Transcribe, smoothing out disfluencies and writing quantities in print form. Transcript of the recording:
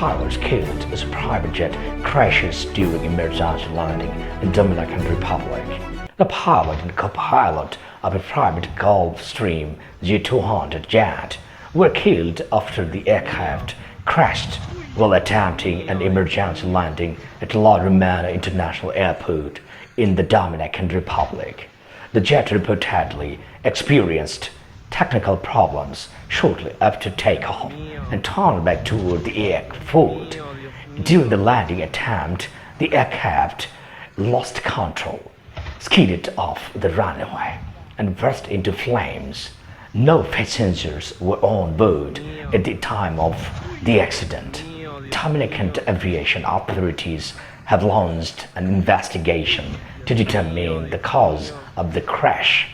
pilots killed as private jet crashes during emergency landing in Dominican Republic. The pilot and co-pilot of a private Gulfstream G200 jet were killed after the aircraft crashed while attempting an emergency landing at La Romana International Airport in the Dominican Republic. The jet reportedly experienced technical problems shortly after takeoff and turned back toward the airport. During the landing attempt, the aircraft lost control, skidded off the runway, and burst into flames. No passengers were on board at the time of the accident. Dominican aviation authorities have launched an investigation to determine the cause of the crash.